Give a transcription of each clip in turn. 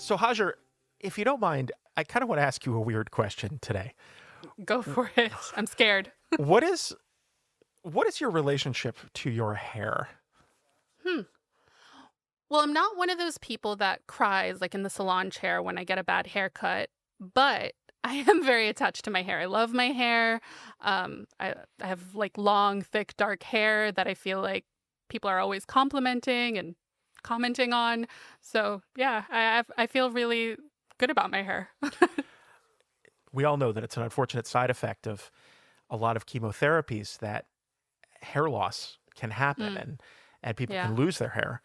So, Hajar, if you don't mind, I kind of want to ask you a weird question today. Go for it. I'm scared. What is what is your relationship to your hair? Hmm. Well, I'm not one of those people that cries like in the salon chair when I get a bad haircut, but I am very attached to my hair. I love my hair. I have like long, thick, dark hair that I feel like people are always complimenting and commenting on. So yeah, I feel really good about my hair. We all know that it's an unfortunate side effect of a lot of chemotherapies that hair loss can happen, Mm, and people yeah. can lose their hair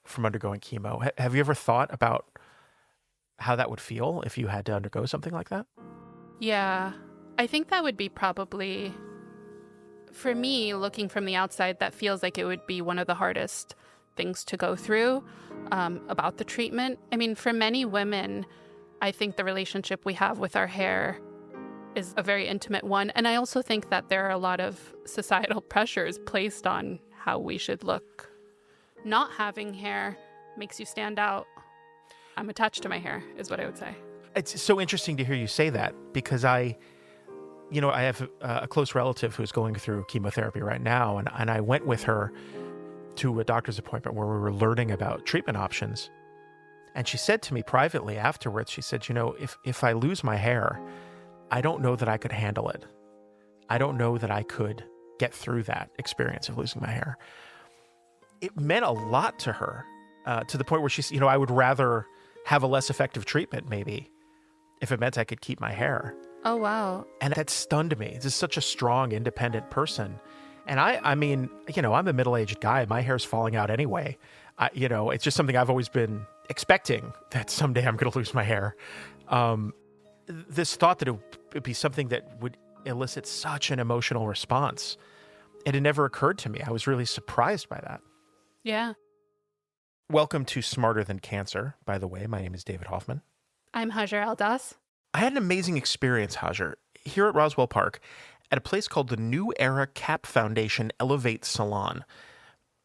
from undergoing chemo. Have you ever thought about how that would feel if you had to undergo something like that? Yeah. I think that would be probably, for me, looking from the outside, that feels like it would be one of the hardest things to go through about the treatment. I mean, for many women, I think the relationship we have with our hair is a very intimate one. And I also think that there are a lot of societal pressures placed on how we should look. Not having hair makes you stand out. I'm attached to my hair, is what I would say. It's so interesting to hear you say that because I have a close relative who's going through chemotherapy right now, and I went with her to a doctor's appointment where we were learning about treatment options. And she said to me privately afterwards, she said, if I lose my hair, I don't know that I could handle it. I don't know that I could get through that experience of losing my hair. It meant a lot to her, to the point where she's, I would rather have a less effective treatment maybe if it meant I could keep my hair. Oh, wow. And that stunned me. This is such a strong, independent person. And I mean, I'm a middle-aged guy. My hair's falling out anyway. It's just something I've always been expecting that someday I'm going to lose my hair. This thought that it would be something that would elicit such an emotional response, it had never occurred to me. I was really surprised by that. Yeah. Welcome to Smarter Than Cancer, by the way. My name is David Hoffman. I'm Hajar Aldas. I had an amazing experience, Hajar, here at Roswell Park at a place called the New Era Cap Foundation Elevate Salon.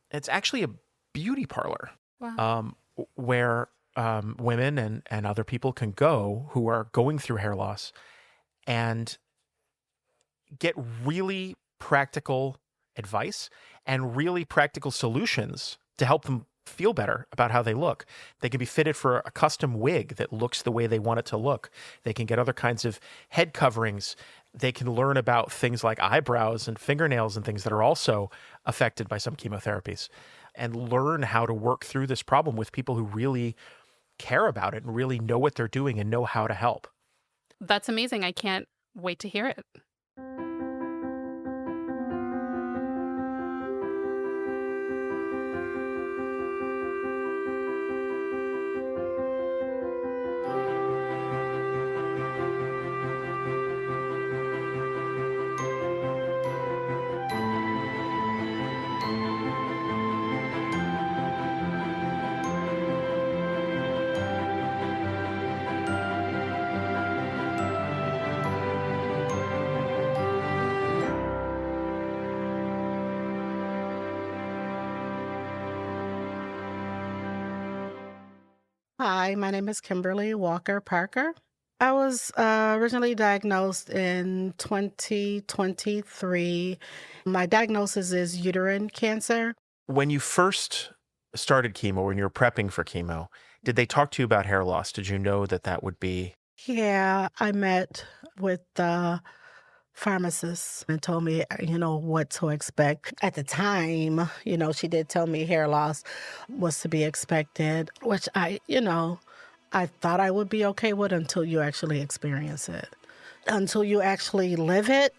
It's actually a beauty parlor Wow. where women and other people can go who are going through hair loss and get really practical advice and really practical solutions to help them feel better about how they look. They can be fitted for a custom wig that looks the way they want it to look. They can get other kinds of head coverings. They can learn about things like eyebrows and fingernails and things that are also affected by some chemotherapies, and learn how to work through this problem with people who really care about it and really know what they're doing and know how to help. That's amazing. I can't wait to hear it. Hi, my name is Kimberly Walker Parker. I was originally diagnosed in 2023. My diagnosis is uterine cancer. When you first started chemo, when you were prepping for chemo, did they talk to you about hair loss? Did you know that that would be? Yeah, I met with the pharmacist and told me, what to expect. At the time, she did tell me hair loss was to be expected, which I thought I would be okay with until you actually experience it. Until you actually live it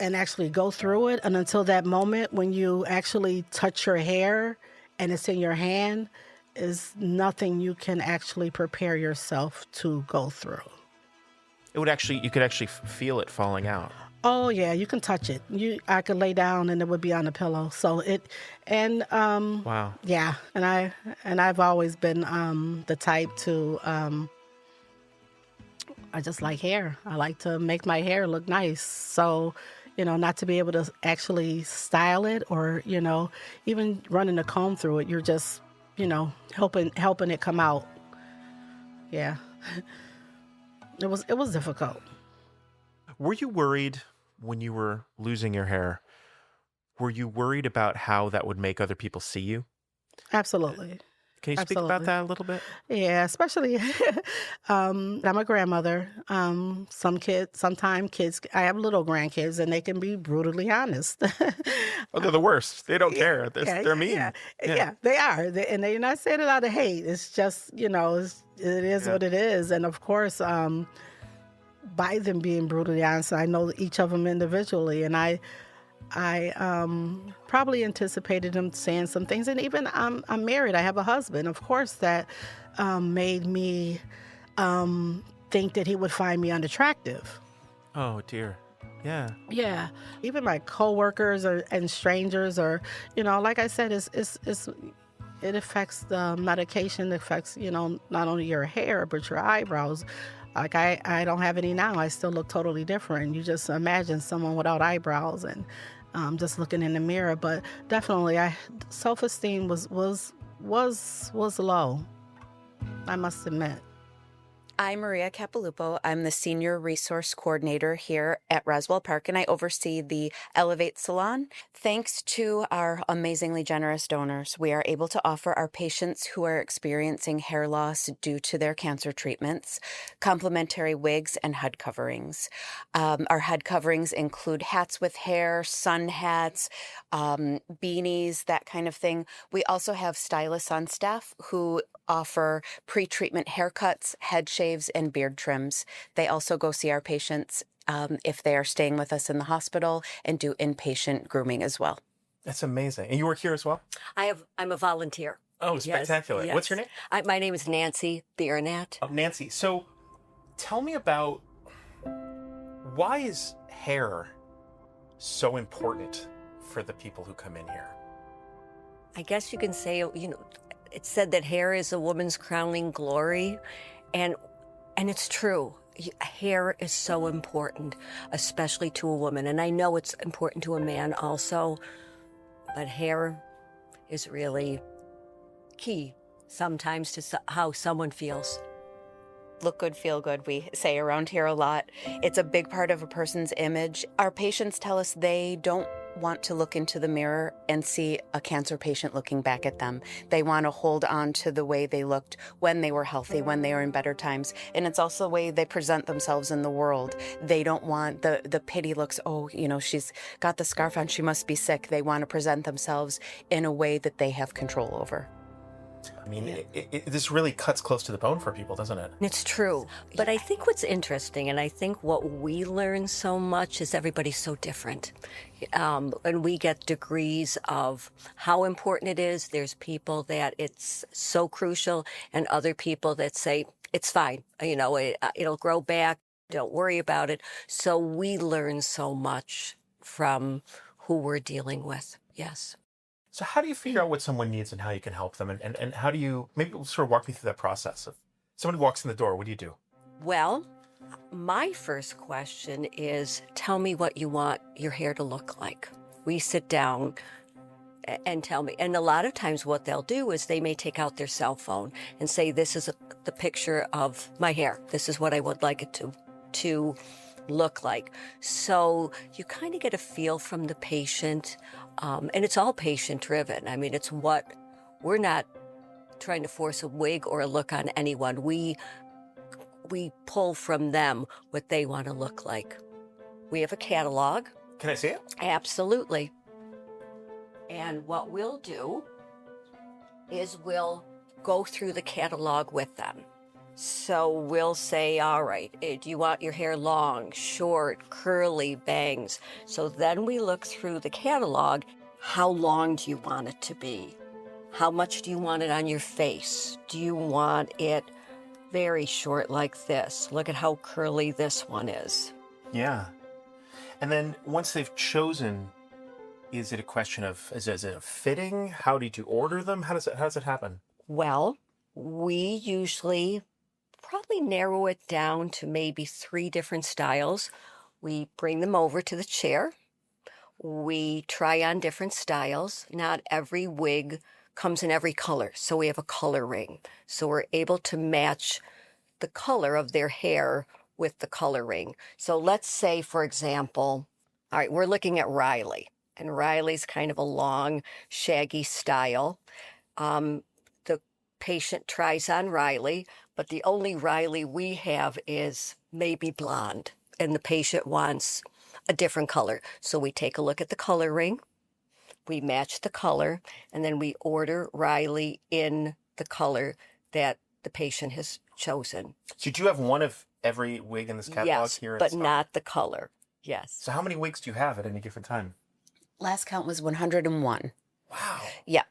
and actually go through it, and until that moment when you actually touch your hair and it's in your hand, is nothing you can actually prepare yourself to go through. You could actually feel it falling out. Oh yeah, you can touch it. I could lay down and it would be on the pillow. Wow. Yeah, and I've always been the type to I just like hair. I like to make my hair look nice. So, not to be able to actually style it or, even running a comb through it, you're just, helping it come out. Yeah. It was difficult. Were you worried when you were losing your hair? Were you worried about how that would make other people see you? Absolutely. Can you speak about Absolutely. that a little bit? Yeah, especially I'm a grandmother. Sometimes kids, I have little grandkids and they can be brutally honest. Oh, they're the worst. They don't Yeah, care. yeah, They're yeah, mean. Yeah. yeah, they are. And they're not saying it out of hate. It's just, it is Yeah. what it is. And of course, by them being brutally honest, I know each of them individually. And I probably anticipated him saying some things, and even I'm married. I have a husband. Of course, that made me think that he would find me unattractive. Oh dear. Yeah. Yeah, even my coworkers and strangers, or like I said, it affects the medication. It affects not only your hair but your eyebrows. Like I don't have any now. I still look totally different. You just imagine someone without eyebrows and just looking in the mirror. But definitely, I self-esteem was low. I must admit. I'm Maria Capilupo. I'm the Senior Resource Coordinator here at Roswell Park, and I oversee the Elevate Salon. Thanks to our amazingly generous donors, we are able to offer our patients who are experiencing hair loss due to their cancer treatments complimentary wigs and head coverings. Our head coverings include hats with hair, sun hats, beanies, that kind of thing. We also have stylists on staff who offer pre-treatment haircuts, head shaves, and beard trims. They also go see our patients if they are staying with us in the hospital and do inpatient grooming as well. That's amazing. And you work here as well? I'm a volunteer. Oh, Yes, spectacular. yes. What's your name? My name is Nancy Biernatt. Oh, Nancy. So tell me about why is hair so important for the people who come in here? I guess you can say, it's said that hair is a woman's crowning glory, and it's true. Hair is so important, especially to a woman. And I know it's important to a man also, but hair is really key sometimes to how someone feels. Look good, feel good, we say around here a lot. It's a big part of a person's image. Our patients tell us they don't want to look into the mirror and see a cancer patient looking back at them. They want to hold on to the way they looked when they were healthy, when they were in better times. And it's also the way they present themselves in the world. They don't want the pity looks, she's got the scarf on, she must be sick. They want to present themselves in a way that they have control over. I mean, this really cuts close to the bone for people, doesn't it? It's true. But I think what's interesting, and I think what we learn so much, is everybody's so different. And we get degrees of how important it is. There's people that it's so crucial, and other people that say, it's fine. It'll grow back. Don't worry about it. So we learn so much from who we're dealing with. Yes. So how do you figure out what someone needs and how you can help them? And how do you, maybe sort of walk me through that process of somebody walks in the door, what do you do? Well, my first question is, tell me what you want your hair to look like. We sit down and tell me. And a lot of times what they'll do is they may take out their cell phone and say, this is the picture of my hair. This is what I would like it to look like. So you kind of get a feel from the patient, and it's all patient driven. I mean, we're not trying to force a wig or a look on anyone. We pull from them what they want to look like. We have a catalog. Can I see it? Absolutely. And what we'll do is we'll go through the catalog with them. So we'll say, all right, do you want your hair long, short, curly, bangs? So then we look through the catalog. How long do you want it to be? How much do you want it on your face? Do you want it very short like this? Look at how curly this one is. Yeah. And then once they've chosen, is it a question of, is it a fitting? How did you order them? How does it happen? Well, we usually probably narrow it down to maybe 3 different styles. We bring them over to the chair. We try on different styles. Not every wig comes in every color, so we have a color ring. So we're able to match, the color of their hair with the coloring. So let's say, for example, all right, we're looking at Riley, and Riley's kind of a long, shaggy style. The patient tries on Riley, but the only Riley we have is maybe blonde, and the patient wants a different color. So we take a look at the coloring, we match the color, and then we order Riley in the color that the patient has chosen. So do you have one of every wig in this catalog Yes, here? but not the color. Yes. So how many wigs do you have at any given time? Last count was 101. Wow. Yeah.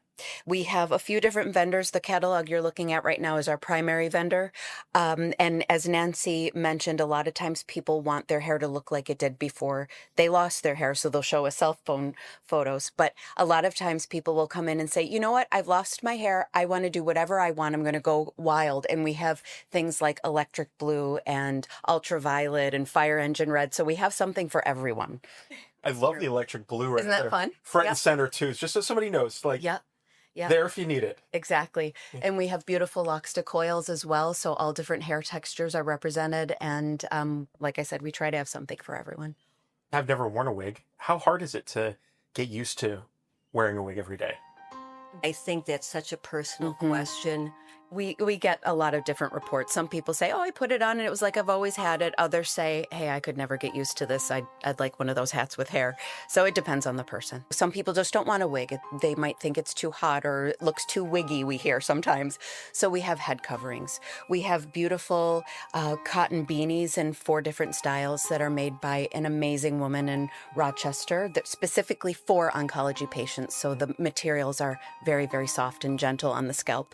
We have a few different vendors. The catalog you're looking at right now is our primary vendor. And as Nancy mentioned, a lot of times people want their hair to look like it did before they lost their hair, so they'll show us cell phone photos. But a lot of times people will come in and say, you know what, I've lost my hair. I want to do whatever I want. I'm going to go wild. And we have things like electric blue and ultraviolet and fire engine red. So we have something for everyone. I love the electric blue right Isn't that there. fun? Front Yep. and center too. Just so somebody knows, like Yeah. Yeah. there if you need it. Exactly. And we have beautiful locks to coils as well. So all different hair textures are represented. And like I said, we try to have something for everyone. I've never worn a wig. How hard is it to get used to wearing a wig every day? I think that's such a personal Mhm. question. We get a lot of different reports. Some people say, oh, I put it on and it was like I've always had it. Others say, hey, I could never get used to this. I'd like one of those hats with hair. So it depends on the person. Some people just don't want a wig. They might think it's too hot or it looks too wiggy, we hear sometimes. So we have head coverings. We have beautiful cotton beanies in 4 different styles that are made by an amazing woman in Rochester that specifically for oncology patients. So the materials are very, very soft and gentle on the scalp.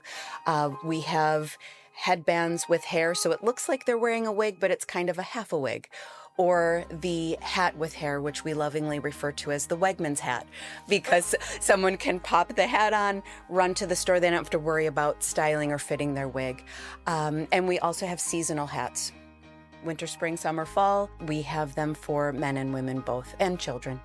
We have headbands with hair, so it looks like they're wearing a wig, but it's kind of a half a wig. Or the hat with hair, which we lovingly refer to as the Wegmans hat, because someone can pop the hat on, run to the store. They don't have to worry about styling or fitting their wig. And we also have seasonal hats. Winter, spring, summer, fall. We have them for men and women both, and children.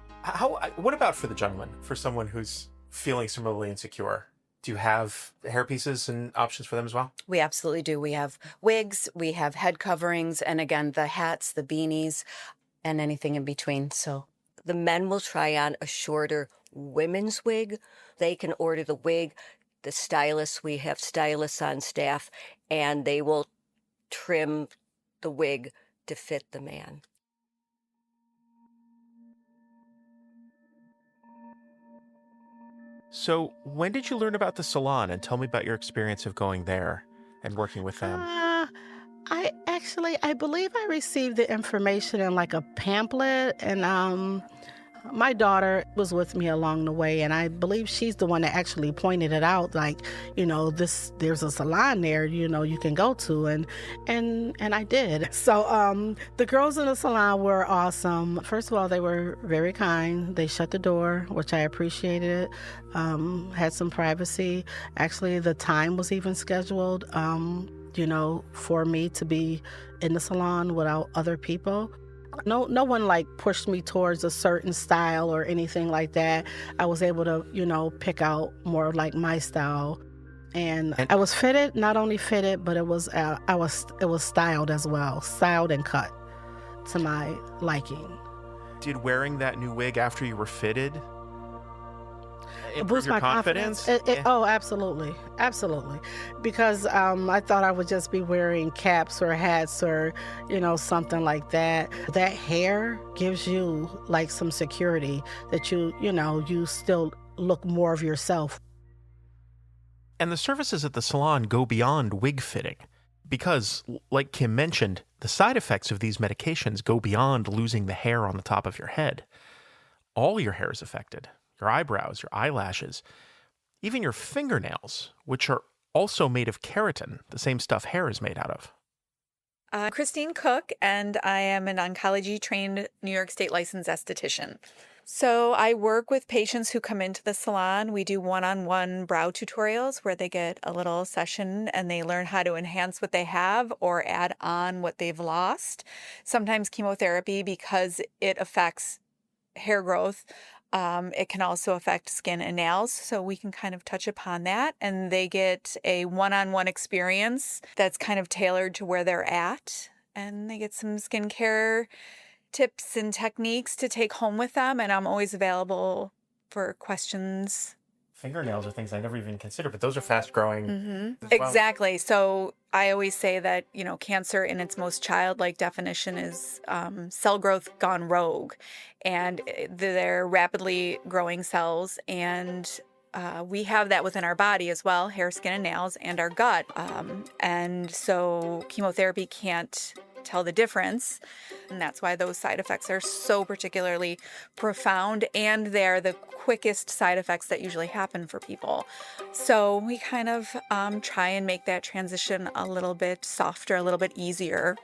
What about for the gentleman? For someone who's feeling similarly insecure? Do you have hair pieces and options for them as well? We absolutely do. We have wigs, we have head coverings, and again, the hats, the beanies, and anything in between. So The men will try on a shorter women's wig. They can order the wig. The stylists, we have stylists on staff, and they will trim the wig to fit the man. So when did you learn about the salon, and tell me about your experience of going there and working with them? I believe I received the information in like a pamphlet, and my daughter was with me along the way, and I believe she's the one that actually pointed it out, like, there's a salon there, you can go to, and I did. So the girls in the salon were awesome. First of all, they were very kind. They shut the door, which I appreciated. Had some privacy. Actually, the time was even scheduled, for me to be in the salon without other people. No one like pushed me towards a certain style or anything like that. I was able to, pick out more like my style. And I was fitted, not only fitted, but it was styled as well, styled and cut to my liking. Did wearing that new wig after you were fitted improve Boost your my confidence? Oh, absolutely. Absolutely. Because I thought I would just be wearing caps or hats or, something like that. That hair gives you like some security that you still look more of yourself. And the services at the salon go beyond wig fitting because, like Kim mentioned, the side effects of these medications go beyond losing the hair on the top of your head. All your hair is affected. Your eyebrows, your eyelashes, even your fingernails, which are also made of keratin, the same stuff hair is made out of. I'm Christine Cook, and I am an oncology-trained New York State licensed esthetician. So I work with patients who come into the salon. We do one-on-one brow tutorials where they get a little session and they learn how to enhance what they have or add on what they've lost. Sometimes chemotherapy, because it affects hair growth, It can also affect skin and nails, so we can kind of touch upon that. And they get a one-on-one experience that's kind of tailored to where they're at. And they get some skincare tips and techniques to take home with them. And I'm always available for questions. Fingernails are things I never even considered, but those are fast growing. Exactly. So I always say that, cancer in its most childlike definition is cell growth gone rogue. And they're rapidly growing cells. And we have that within our body as well, hair, skin, and nails, and our gut. And so chemotherapy can't tell the difference. And that's why those side effects are so particularly profound, and they're the quickest side effects that usually happen for people. So we kind of try and make that transition a little bit softer, a little bit easier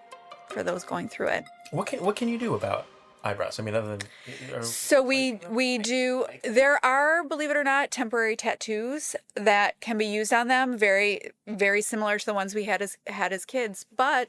for those going through it. What can you do about eyebrows? I mean, other than... So we do, there are, believe it or not, temporary tattoos that can be used on them, very, very similar to the ones we had as kids. But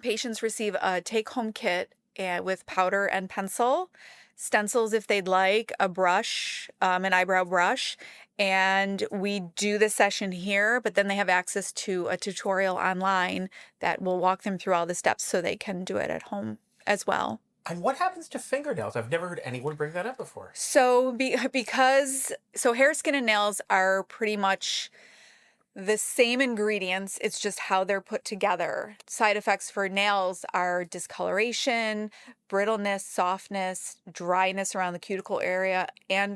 patients receive a take-home kit with powder and pencil, stencils if they'd like, a brush, an eyebrow brush, and we do the session here, but then they have access to a tutorial online that will walk them through all the steps so they can do it at home as well. And what happens to fingernails? I've never heard anyone bring that up before. So because hair, skin, and nails are pretty much the same ingredients. It's just how they're put together. Side effects for nails are discoloration, brittleness, softness, dryness around the cuticle area,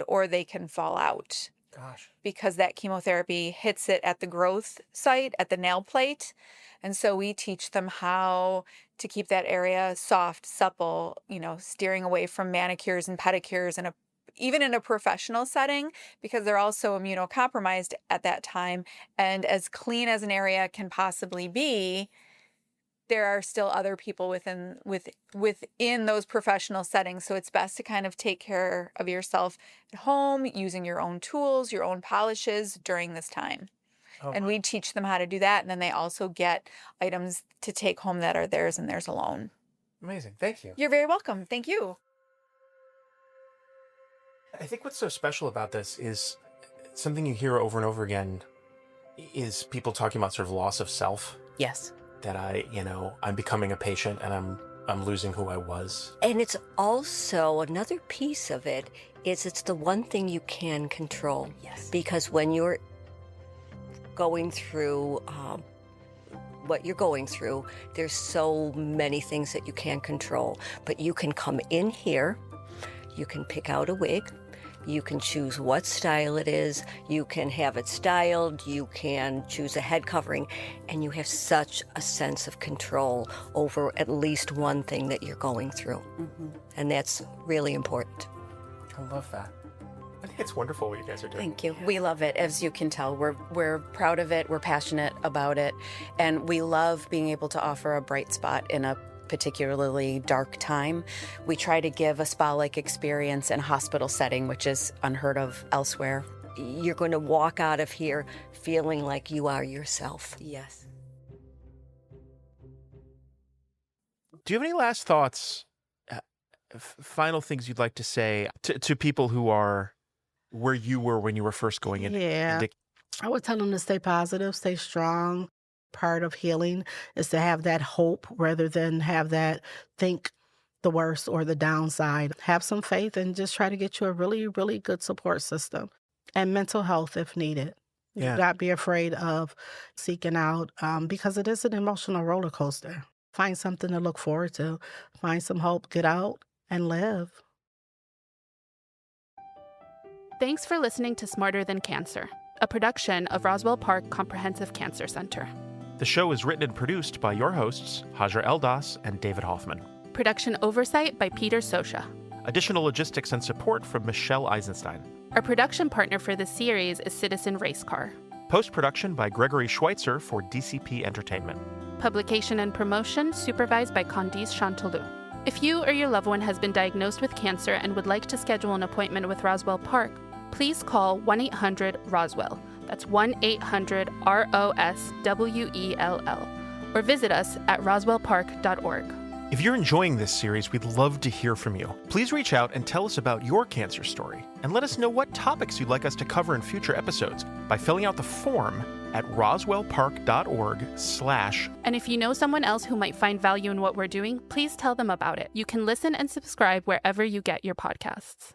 or they can fall out. Gosh. Because that chemotherapy hits it at the growth site, at the nail plate. And so we teach them how to keep that area soft, supple, steering away from manicures and pedicures, and even in a professional setting, because they're also immunocompromised at that time. And as clean as an area can possibly be, there are still other people within those professional settings. So it's best to kind of take care of yourself at home, using your own tools, your own polishes during this time. Oh. And we teach them how to do that. And then they also get items to take home that are theirs and theirs alone. Amazing. Thank you. You're very welcome. Thank you. I think what's so special about this is something you hear over and over again is people talking about sort of loss of self. Yes. That I'm becoming a patient and I'm losing who I was. And it's also another piece of it is it's the one thing you can control. Yes. Because when you're going through what you're going through, there's so many things that you can't control. But you can come in here, you can pick out a wig, you can choose what style it is, you can have it styled, you can choose a head covering, and you have such a sense of control over at least one thing that you're going through. Mm-hmm. And that's really important. I love that. I think it's wonderful what you guys are doing. Thank you. We love it. As you can tell, we're proud of it. We're passionate about it. And we love being able to offer a bright spot in a particularly dark time. We try to give a spa-like experience in a hospital setting, which is unheard of elsewhere. You're going to walk out of here feeling like you are yourself. Yes. Do you have any last thoughts, final things you'd like to say to people who are where you were when you were first going in? Yeah. I would tell them to stay positive, stay strong. Part of healing is to have that hope rather than have that think the worst or the downside. Have some faith and just try to get you a really, really good support system and mental health if needed. Yeah. Not be afraid of seeking out because it is an emotional roller coaster. Find something to look forward to. Find some hope, get out and live. Thanks for listening to Smarter Than Cancer, a production of Roswell Park Comprehensive Cancer Center. The show is written and produced by your hosts, Hajar Eldas and David Hoffman. Production oversight by Peter Sosha. Additional logistics and support from Michelle Eisenstein. Our production partner for this series is Citizen Race Car. Post-production by Gregory Schweitzer for DCP Entertainment. Publication and promotion supervised by Candice Chanteloup. If you or your loved one has been diagnosed with cancer and would like to schedule an appointment with Roswell Park, please call 1-800-ROSWELL. That's 1-800-ROSWELL. Or visit us at roswellpark.org. If you're enjoying this series, we'd love to hear from you. Please reach out and tell us about your cancer story, and let us know what topics you'd like us to cover in future episodes by filling out the form at roswellpark.org/. And if you know someone else who might find value in what we're doing, please tell them about it. You can listen and subscribe wherever you get your podcasts.